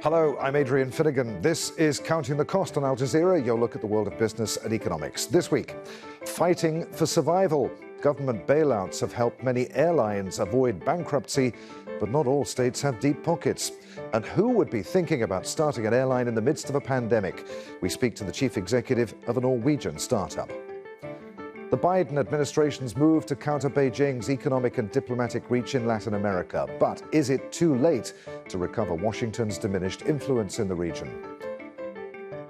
Hello, I'm Adrian Finnegan. This is Counting the Cost on Al Jazeera, your look at the world of business and economics. This week, fighting for survival. Government bailouts have helped many airlines avoid bankruptcy, but not all states have deep pockets. And who would be thinking about starting an airline in the midst of a pandemic? We speak to the chief executive of a Norwegian startup. The Biden administration's move to counter Beijing's economic and diplomatic reach in Latin America. But is it too late to recover Washington's diminished influence in the region?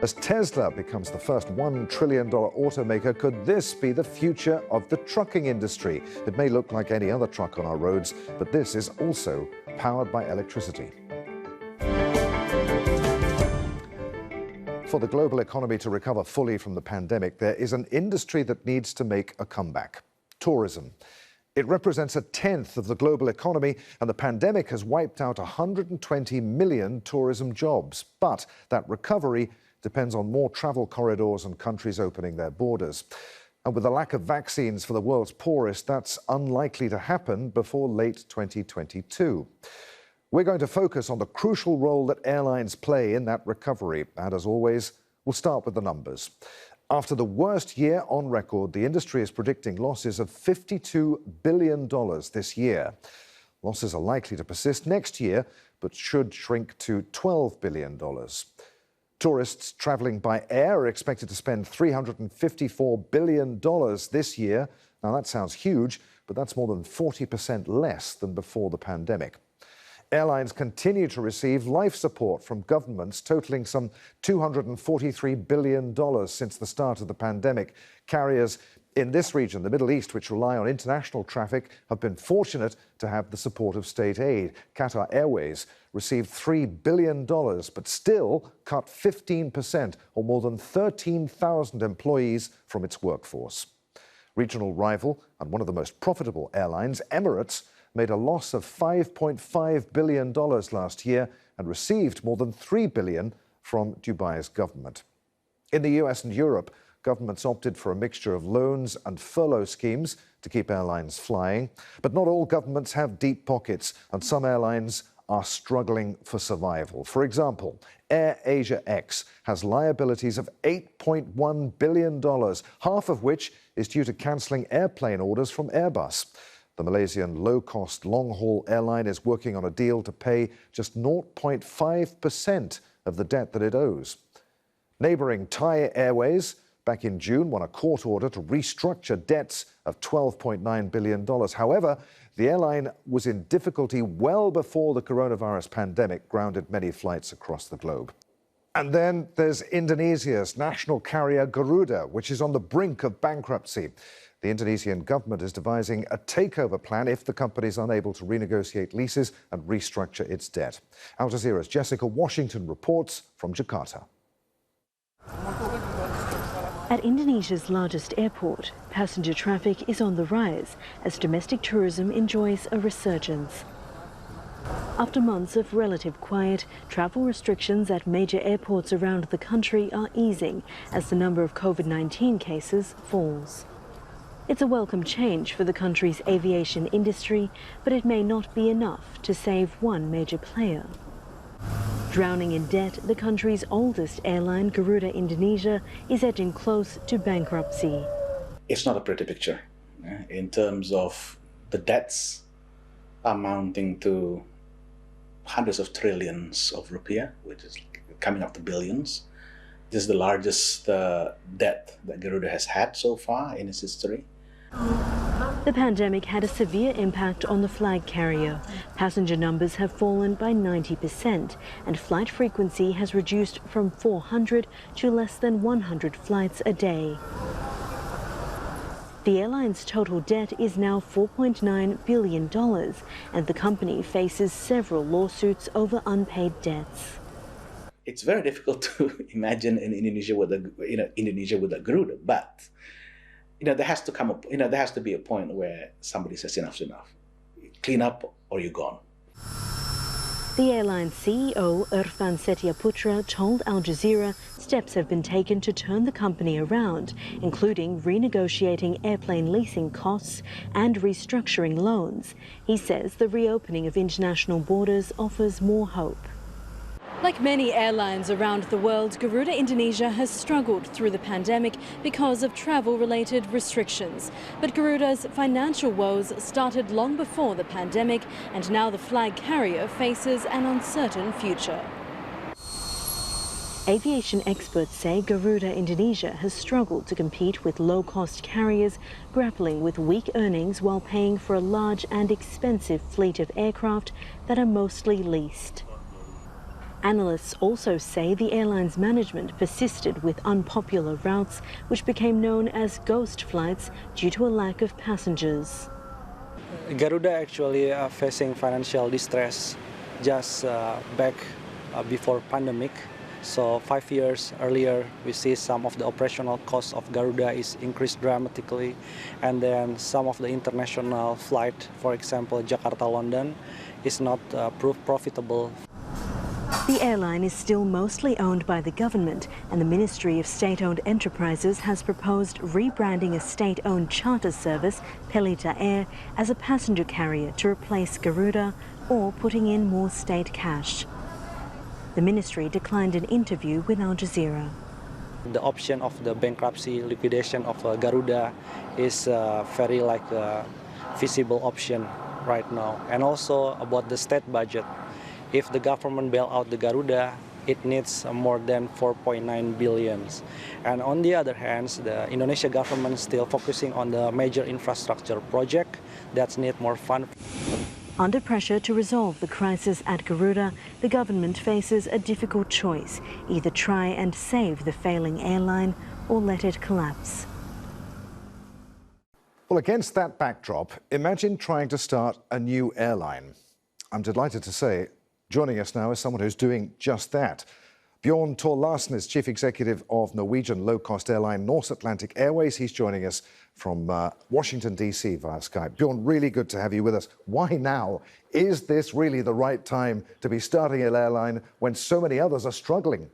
As Tesla becomes the first $1 trillion automaker, could this be the future of the trucking industry? It may look like any other truck on our roads, but this is also powered by electricity. For the global economy to recover fully from the pandemic, there is an industry that needs to make a comeback: tourism. It represents 1/10 of the global economy, and the pandemic has wiped out 120 million tourism jobs. But that recovery depends on more travel corridors and countries opening their borders. And with the lack of vaccines for the world's poorest, that's unlikely to happen before late 2022. We're going to focus on the crucial role that airlines play in that recovery. And as always, we'll start with the numbers. After the worst year on record, the industry is predicting losses of $52 billion this year. Losses are likely to persist next year, but should shrink to $12 billion. Tourists traveling by air are expected to spend $354 billion this year. Now, that sounds huge, but that's more than 40% less than before the pandemic. Airlines continue to receive life support from governments totaling some $243 billion since the start of the pandemic. Carriers in this region, the Middle East, which rely on international traffic, have been fortunate to have the support of state aid. Qatar Airways received $3 billion, but still cut 15%, or more than 13,000 employees from its workforce. Regional rival and one of the most profitable airlines, Emirates, made a loss of $5.5 billion last year and received more than $3 billion from Dubai's government. In the US and Europe, governments opted for a mixture of loans and furlough schemes to keep airlines flying. But not all governments have deep pockets, and some airlines are struggling for survival. For example, AirAsia X has liabilities of $8.1 billion, half of which is due to cancelling airplane orders from Airbus. The Malaysian low-cost long-haul airline is working on a deal to pay just 0.5% of the debt that it owes. Neighbouring Thai Airways, back in June, won a court order to restructure debts of $12.9 billion. However, the airline was in difficulty well before the coronavirus pandemic grounded many flights across the globe. And then there's Indonesia's national carrier Garuda, which is on the brink of bankruptcy. The Indonesian government is devising a takeover plan if the company is unable to renegotiate leases and restructure its debt. Al Jazeera's Jessica Washington reports from Jakarta. At Indonesia's largest airport, passenger traffic is on the rise as domestic tourism enjoys a resurgence. After months of relative quiet, travel restrictions at major airports around the country are easing as the number of COVID-19 cases falls. It's a welcome change for the country's aviation industry, but it may not be enough to save one major player. Drowning in debt, the country's oldest airline, Garuda Indonesia, is edging close to bankruptcy. It's not a pretty picture in terms of the debts amounting to hundreds of trillions of rupiah, which is coming up to billions. This is the largest debt that Garuda has had so far in its history. The pandemic had a severe impact on the flag carrier. Passenger numbers have fallen by 90%, and flight frequency has reduced from 400 to less than 100 flights a day. The airline's total debt is now $4.9 billion, and the company faces several lawsuits over unpaid debts. It's very difficult to imagine in Indonesia with a Garuda, but there has to come up. There has to be a point where somebody says enough's enough. Clean up, or you're gone. The airline's CEO, Irfan Setiaputra, told Al Jazeera steps have been taken to turn the company around, including renegotiating airplane leasing costs and restructuring loans. He says the reopening of international borders offers more hope. Like many airlines around the world, Garuda Indonesia has struggled through the pandemic because of travel-related restrictions. But Garuda's financial woes started long before the pandemic, and now the flag carrier faces an uncertain future. Aviation experts say Garuda Indonesia has struggled to compete with low-cost carriers, grappling with weak earnings while paying for a large and expensive fleet of aircraft that are mostly leased. Analysts also say the airline's management persisted with unpopular routes, which became known as ghost flights due to a lack of passengers. Garuda actually facing financial distress just back before pandemic. So 5 years earlier, we see some of the operational costs of Garuda is increased dramatically, and then some of the international flight, for example, Jakarta-London, is not proved profitable. The airline is still mostly owned by the government, and the Ministry of State-Owned Enterprises has proposed rebranding a state-owned charter service, Pelita Air, as a passenger carrier to replace Garuda, or putting in more state cash. The ministry declined an interview with Al Jazeera. The option of the bankruptcy liquidation of Garuda is very feasible option right now. And also about the state budget. If the government bail out the Garuda, it needs more than 4.9 billion. And on the other hand, the Indonesia government is still focusing on the major infrastructure project that need more funds. Under pressure to resolve the crisis at Garuda, the government faces a difficult choice: either try and save the failing airline or let it collapse. Well, against that backdrop, imagine trying to start a new airline. I'm delighted to say, joining us now is someone who's doing just that. Bjorn Tore Larsen is Chief Executive of Norwegian low-cost airline Norse Atlantic Airways. He's joining us from Washington, D.C. via Skype. Bjorn, really good to have you with us. Why now? Is this really the right time to be starting an airline when so many others are struggling?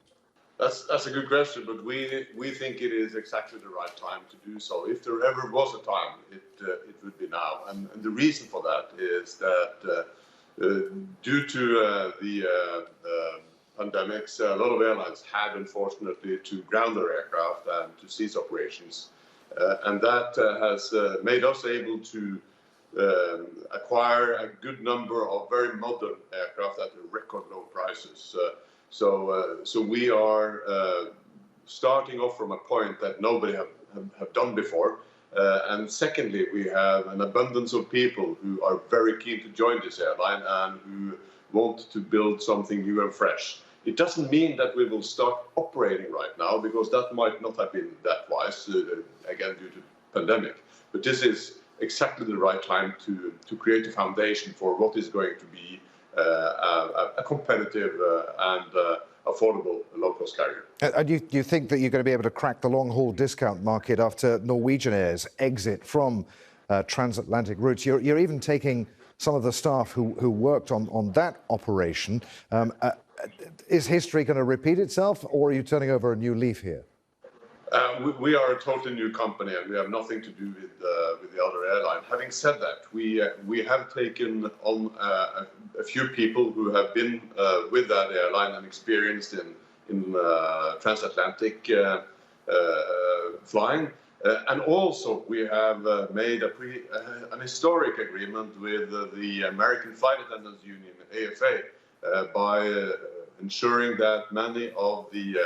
That's a good question, but we think it is exactly the right time to do so. If there ever was a time, it would be now. And the reason for that is that due to the pandemics, a lot of airlines had, unfortunately, to ground their aircraft and to cease operations. And that has made us able to acquire a good number of very modern aircraft at record low prices. So we are starting off from a point that nobody have done before. And secondly, we have an abundance of people who are very keen to join this airline and who want to build something new and fresh. It doesn't mean that we will start operating right now, because that might not have been that wise, again, due to pandemic. But this is exactly the right time to create a foundation for what is going to be a competitive and affordable low-cost carrier. And do you think that you're going to be able to crack the long-haul discount market after Norwegian Air's exit from transatlantic routes? You're even taking some of the staff who worked on that operation. Is history going to repeat itself, or are you turning over a new leaf here? We are a totally new company, and we have nothing to do with the other airline. Having said that, we have taken on a few people who have been with that airline and experienced in transatlantic flying. And also, we have made an historic agreement with the American Flight Attendants Union, AFA, by ensuring that many of the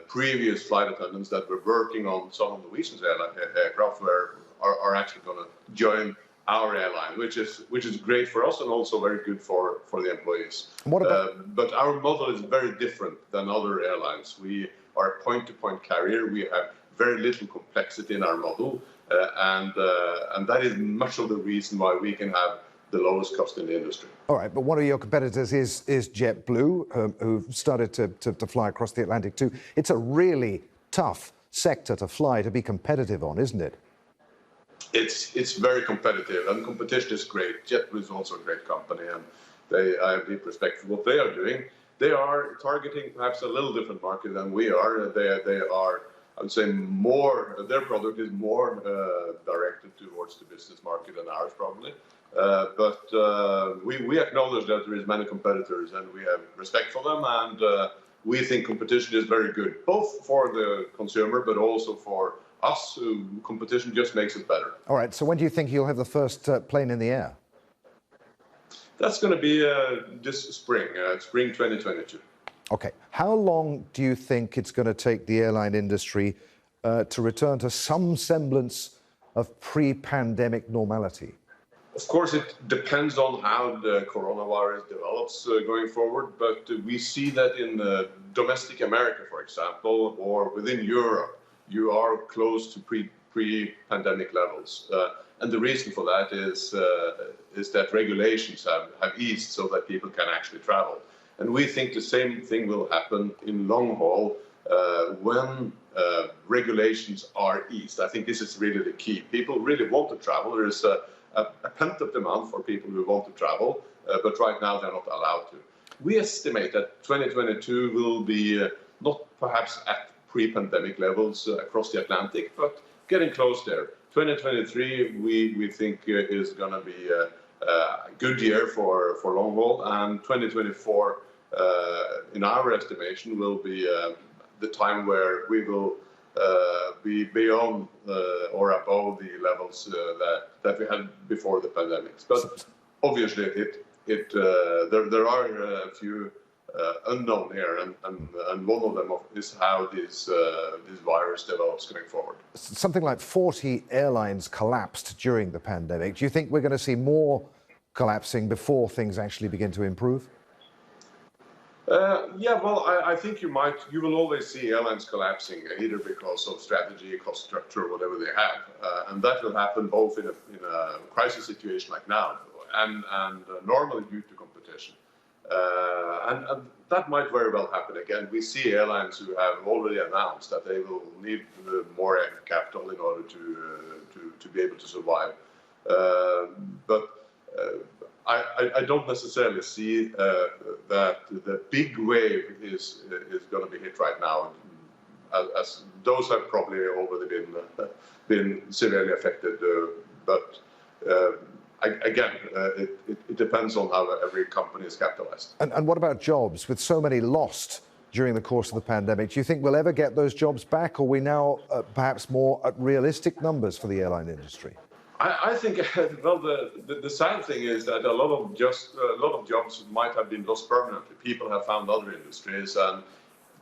previous flight attendants that were working on some of Norwegian's aircraft are actually going to join our airline, which is great for us and also very good for the employees. What about... But our model is very different than other airlines. We are a point-to-point carrier. We have very little complexity in our model, and that is much of the reason why we can have the lowest cost in the industry. All right, but one of your competitors is JetBlue, who started to fly across the Atlantic too. It's a really tough sector to fly, to be competitive on, isn't it? It's very competitive, and competition is great. JetBlue is also a great company, and I have deep respect for what they are doing. They are targeting perhaps a little different market than we are. They are, I would say, their product is more directed towards the business market than ours, probably. But we acknowledge that there is many competitors, and we have respect for them, and we think competition is very good, both for the consumer, but also for us. Competition just makes it better. All right, so when do you think you'll have the first plane in the air? That's going to be this spring, spring 2022. Okay, how long do you think it's going to take the airline industry to return to some semblance of pre-pandemic normality? Of course, it depends on how the coronavirus develops going forward, but we see that in domestic America, for example, or within Europe, you are close to pre-pandemic levels. And the reason for that is that regulations have eased so that people can actually travel. And we think the same thing will happen in long haul when regulations are eased. I think this is really the key. People really want to travel. There is a pent-up demand for people who want to travel, but right now they're not allowed to. We estimate that 2022 will be not perhaps at pre-pandemic levels across the Atlantic, but getting close there. 2023, we think is going to be a good year for long haul, and 2024, in our estimation, will be the time where we will be beyond or above the levels that we had before the pandemic. But obviously, there are a few unknown here, and one of them is how this virus develops going forward. Something like 40 airlines collapsed during the pandemic. Do you think we're going to see more collapsing before things actually begin to improve? Yeah, well, I think you will always see airlines collapsing, either because of strategy, cost structure, or whatever they have. And that will happen both in a crisis situation like now and normally due to competition. And that might very well happen again. We see airlines who have already announced that they will need more capital in order to be able to survive. But I don't necessarily see that the big wave is going to be hit right now, as those have probably already been severely affected. But again, it depends on how every company is capitalized. And what about jobs? With so many lost during the course of the pandemic, do you think we'll ever get those jobs back, or are we now perhaps more at realistic numbers for the airline industry? I think, well, the sad thing is that a lot of jobs might have been lost permanently. People have found other industries, and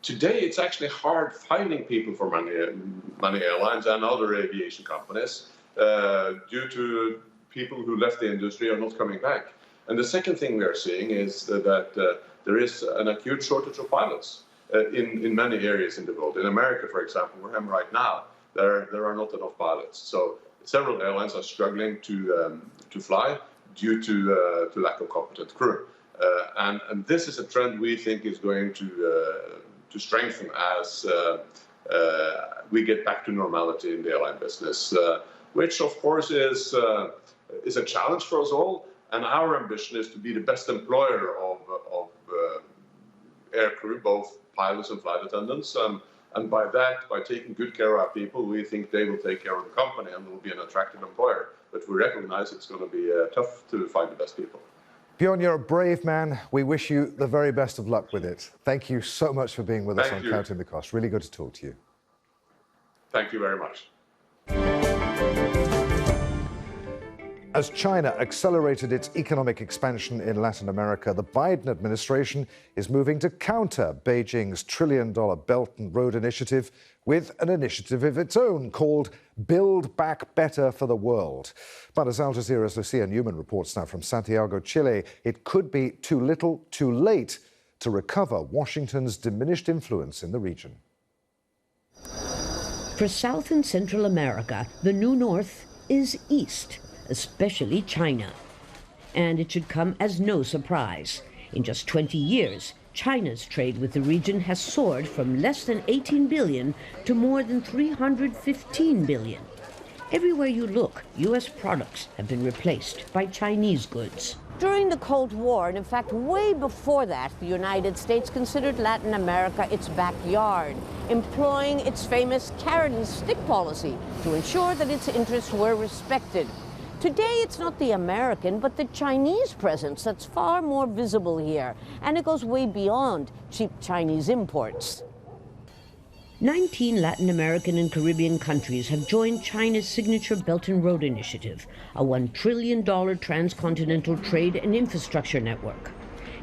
today it's actually hard finding people for many airlines and other aviation companies due to people who left the industry are not coming back. And the second thing we are seeing is that there is an acute shortage of pilots in many areas in the world. In America, for example, where I'm right now, there are not enough pilots. So several airlines are struggling to fly due to lack of competent crew. And this is a trend we think is going to strengthen as we get back to normality in the airline business, which of course is a challenge for us all. And our ambition is to be the best employer of air crew, both pilots and flight attendants. And by taking good care of our people, we think they will take care of the company and will be an attractive employer. But we recognize it's going to be tough to find the best people. Bjorn, you're a brave man. We wish you the very best of luck with it. Thank you so much for being with us on Counting the Cost. Really good to talk to you. Thank you very much. As China accelerated its economic expansion in Latin America, the Biden administration is moving to counter Beijing's trillion-dollar Belt and Road Initiative with an initiative of its own called Build Back Better for the World. But as Al Jazeera's Lucia Newman reports now from Santiago, Chile, it could be too little, too late to recover Washington's diminished influence in the region. For South and Central America, the new North is East, especially China. And it should come as no surprise. In just 20 years, China's trade with the region has soared from less than 18 billion to more than 315 billion. Everywhere you look, U.S. products have been replaced by Chinese goods. During the Cold War, and in fact way before that, the United States considered Latin America its backyard, employing its famous carrot and stick policy to ensure that its interests were respected. Today, it's not the American, but the Chinese presence that's far more visible here. And it goes way beyond cheap Chinese imports. 19 Latin American and Caribbean countries have joined China's signature Belt and Road Initiative, a $1 trillion transcontinental trade and infrastructure network.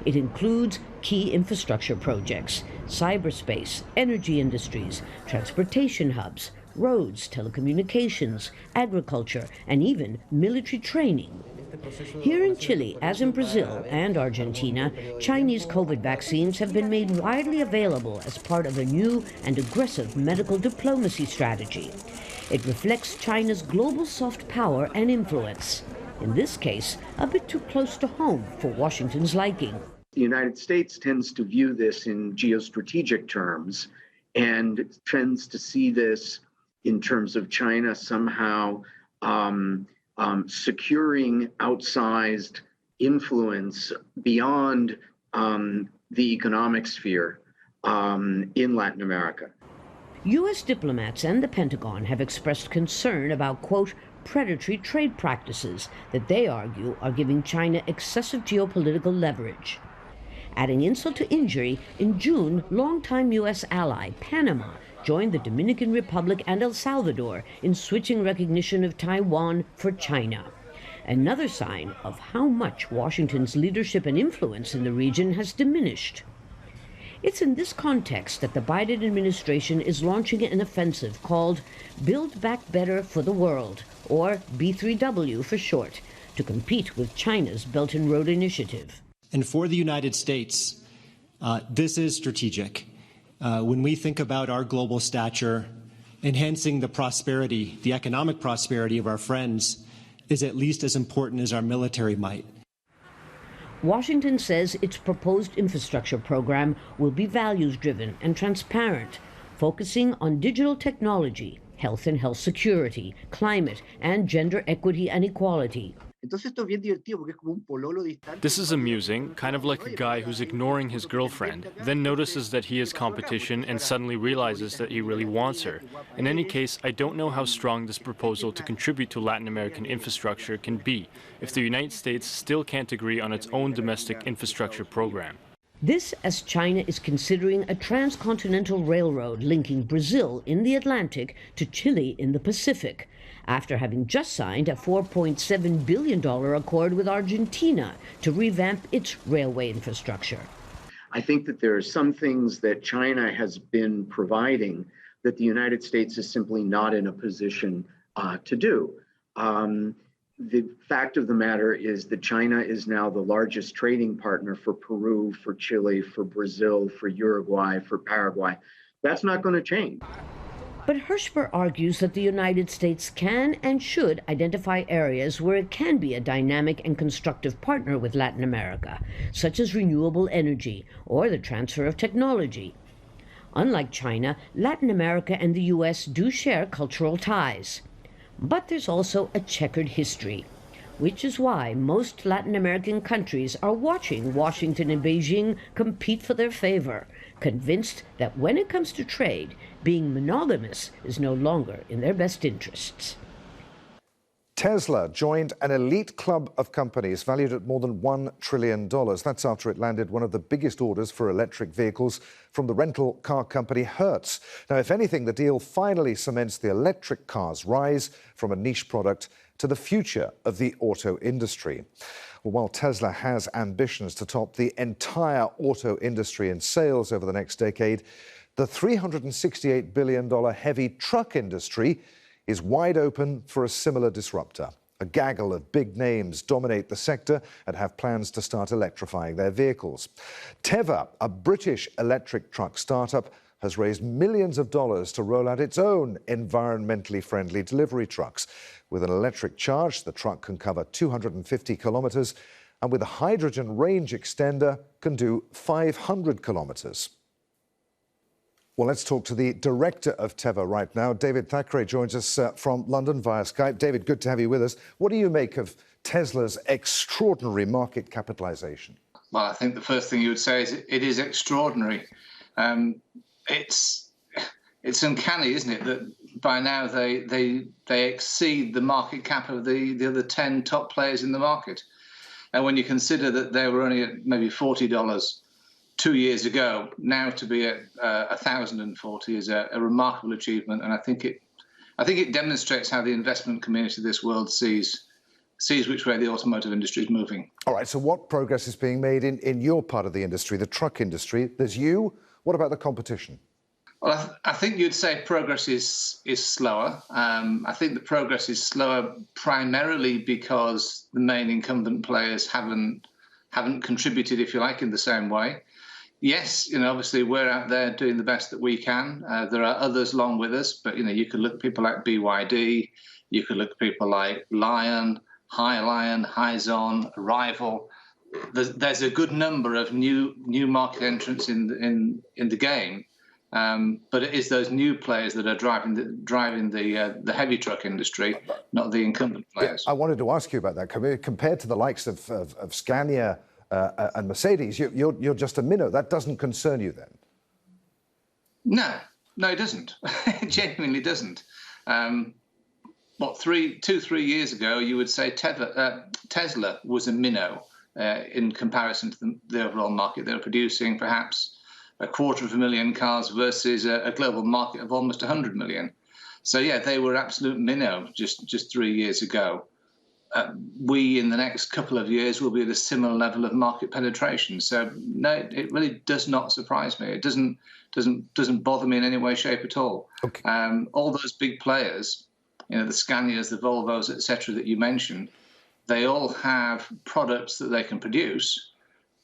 It includes key infrastructure projects, cyberspace, energy industries, transportation hubs, roads, telecommunications, agriculture, and even military training. Here in Chile, as in Brazil and Argentina, Chinese COVID vaccines have been made widely available as part of a new and aggressive medical diplomacy strategy. It reflects China's global soft power and influence. In this case, a bit too close to home for Washington's liking. The United States tends to view this in geostrategic terms and tends to see this in terms of China somehow securing outsized influence beyond the economic sphere in Latin America. U.S. diplomats and the Pentagon have expressed concern about, quote, predatory trade practices that they argue are giving China excessive geopolitical leverage. Adding insult to injury, in June, longtime U.S. ally Panama joined the Dominican Republic and El Salvador in switching recognition of Taiwan for China. Another sign of how much Washington's leadership and influence in the region has diminished. It's in this context that the Biden administration is launching an offensive called Build Back Better for the World, or B3W for short, to compete with China's Belt and Road Initiative. And for the United States, this is strategic. When we think about our global stature, enhancing the prosperity, the economic prosperity of our friends is at least as important as our military might. Washington says its proposed infrastructure program will be values-driven and transparent, focusing on digital technology, health and health security, climate, and gender equity and equality. This is amusing, kind of like a guy who's ignoring his girlfriend, then notices that he has competition and suddenly realizes that he really wants her. In any case, I don't know how strong this proposal to contribute to Latin American infrastructure can be if the United States still can't agree on its own domestic infrastructure program. This as China is considering a transcontinental railroad linking Brazil in the Atlantic to Chile in the Pacific, after having just signed a $4.7 billion accord with Argentina to revamp its railway infrastructure. I think that there are some things that China has been providing that the United States is simply not in a position to do. The fact of the matter is that China is now the largest trading partner for Peru, for Chile, for Brazil, for Uruguay, for Paraguay. That's not going to change. But Hirschberg argues that the United States can and should identify areas where it can be a dynamic and constructive partner with Latin America, such as renewable energy or the transfer of technology. Unlike China, Latin America and the U.S. do share cultural ties. But there's also a checkered history, which is why most Latin American countries are watching Washington and Beijing compete for their favor, convinced that when it comes to trade, being monogamous is no longer in their best interests. Tesla joined an elite club of companies valued at more than $1 trillion. That's after it landed one of the biggest orders for electric vehicles from the rental car company Hertz. Now, if anything, the deal finally cements the electric car's rise from a niche product to the future of the auto industry. Well, while Tesla has ambitions to top the entire auto industry in sales over the next decade, the $368 billion heavy truck industry is wide open for a similar disruptor. A gaggle of big names dominate the sector and have plans to start electrifying their vehicles. Tevva, a British electric truck startup, has raised millions of dollars to roll out its own environmentally friendly delivery trucks. With an electric charge, the truck can cover 250 kilometers, and with a hydrogen range extender, can do 500 kilometers. Well, let's talk to the director of Tevva right now. David Thackray joins us from London via Skype. David, good to have you with us. What do you make of Tesla's extraordinary market capitalization? Well, I think the first thing you would say is it is extraordinary. It's uncanny, isn't it, that by now they exceed the market cap of the other 10 top players in the market. And when you consider that they were only at maybe $40 2 years ago, now to be at 1,040 is a remarkable achievement. And I think it demonstrates how the investment community of this world sees which way the automotive industry is moving. All right, so what progress is being made in your part of the industry, the truck industry? There's you. What about the competition? Well, I think you'd say progress is slower. I think the progress is slower primarily because the main incumbent players haven't contributed, if you like, in the same way. Yes, obviously we're out there doing the best that we can. There are others along with us, but you could look at people like BYD, you could look at people like Lion, Hyzon, Arrival. There's a good number of new market entrants in the game. But it is those new players that are driving the heavy truck industry, not the incumbent players. I wanted to ask you about that. Compared to the likes of Scania and Mercedes, you're just a minnow. That doesn't concern you then? No, it doesn't. It genuinely doesn't. 2-3 years ago, you would say Tesla was a minnow in comparison to the overall market. They were producing perhaps 250,000 cars versus a global market of almost 100 million. So yeah, they were absolute minnow just 3 years ago. We, in the next couple of years, will be at a similar level of market penetration. So no, it really does not surprise me. It doesn't bother me in any way, shape at all. Okay. All those big players, the Scanias, the Volvos, etc., that you mentioned, they all have products that they can produce.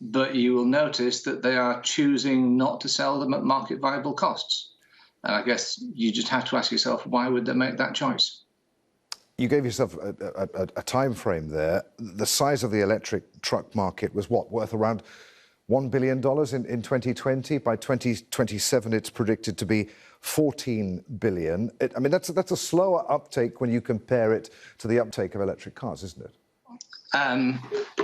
But you will notice that they are choosing not to sell them at market viable costs. And I guess you just have to ask yourself, why would they make that choice? You gave yourself a time frame there. The size of the electric truck market was what, worth around $1 billion in 2020. By 2027, it's predicted to be 14 billion. That's a slower uptake when you compare it to the uptake of electric cars, isn't it?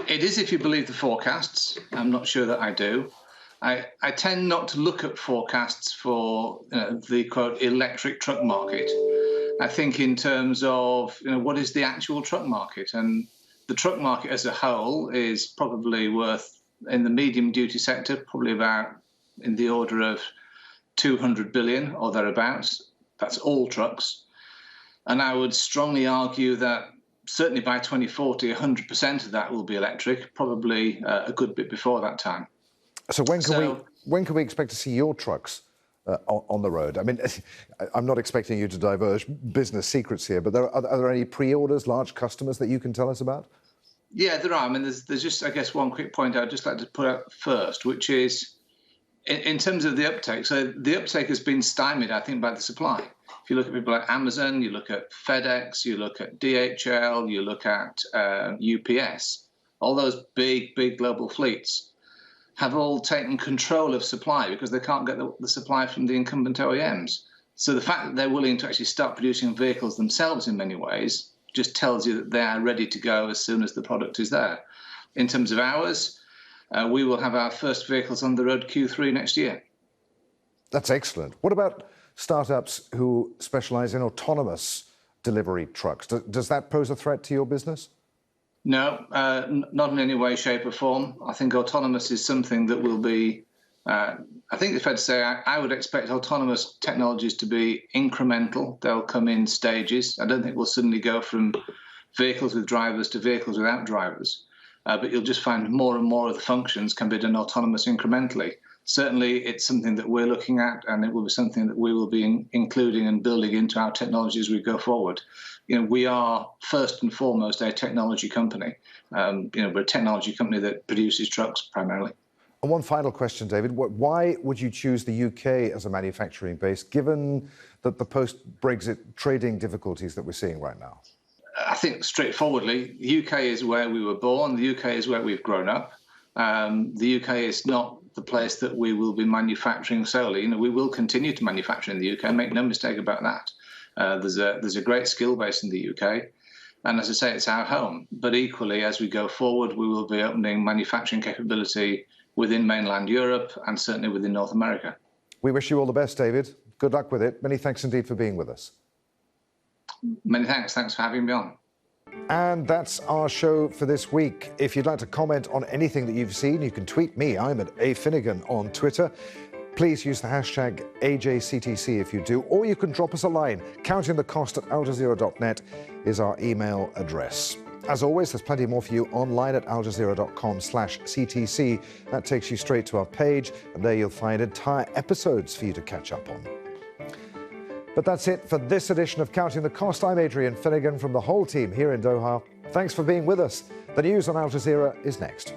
It is if you believe the forecasts. I'm not sure that I do. I tend not to look at forecasts for the, quote, electric truck market. I think in terms of what is the actual truck market. And the truck market as a whole is probably worth, in the medium duty sector, probably about in the order of 200 billion or thereabouts. That's all trucks. And I would strongly argue that certainly by 2040, 100% of that will be electric, probably a good bit before that time. So when can we expect to see your trucks on the road? I'm not expecting you to divulge business secrets here, but are there any pre-orders, large customers that you can tell us about? Yeah, there are. There's just, I guess, one quick point I'd just like to put out first, which is in terms of the uptake. So the uptake has been stymied, I think, by the supply. If you look at people like Amazon, you look at FedEx, you look at DHL, you look at UPS, all those big global fleets have all taken control of supply because they can't get the supply from the incumbent OEMs. So the fact that they're willing to actually start producing vehicles themselves in many ways just tells you that they are ready to go as soon as the product is there. In terms of ours, we will have our first vehicles on the road Q3 next year. That's excellent. What about startups who specialize in autonomous delivery trucks? Does that pose a threat to your business? No, not in any way, shape or form. I think autonomous is something that will be, I think it's fair to say, I would expect autonomous technologies to be incremental. They'll come in stages. I don't think we'll suddenly go from vehicles with drivers to vehicles without drivers. But you'll just find more and more of the functions can be done autonomous incrementally. Certainly, it's something that we're looking at, and it will be something that we will be including and building into our technology as we go forward. We are first and foremost a technology company. We're a technology company that produces trucks primarily. And one final question, David. Why would you choose the UK as a manufacturing base, given that the post-Brexit trading difficulties that we're seeing right now? I think straightforwardly, the UK is where we were born. The UK is where we've grown up. The UK is not the place that we will be manufacturing solely. We will continue to manufacture in the UK, make no mistake about that. There's a great skill base in the UK. And as I say, it's our home. But equally, as we go forward, we will be opening manufacturing capability within mainland Europe and certainly within North America. We wish you all the best, David. Good luck with it. Many thanks indeed for being with us. Many thanks. Thanks for having me on. And that's our show for this week. If you'd like to comment on anything that you've seen, you can tweet me. I'm at @afinnegan on Twitter. Please use the hashtag AJCTC if you do, or you can drop us a line. Countingthecost@aljazeera.net is our email address. As always, there's plenty more for you online at aljazeera.com/CTC. That takes you straight to our page, and there you'll find entire episodes for you to catch up on. But that's it for this edition of Counting the Cost. I'm Adrian Finnegan from the whole team here in Doha. Thanks for being with us. The news on Al Jazeera is next.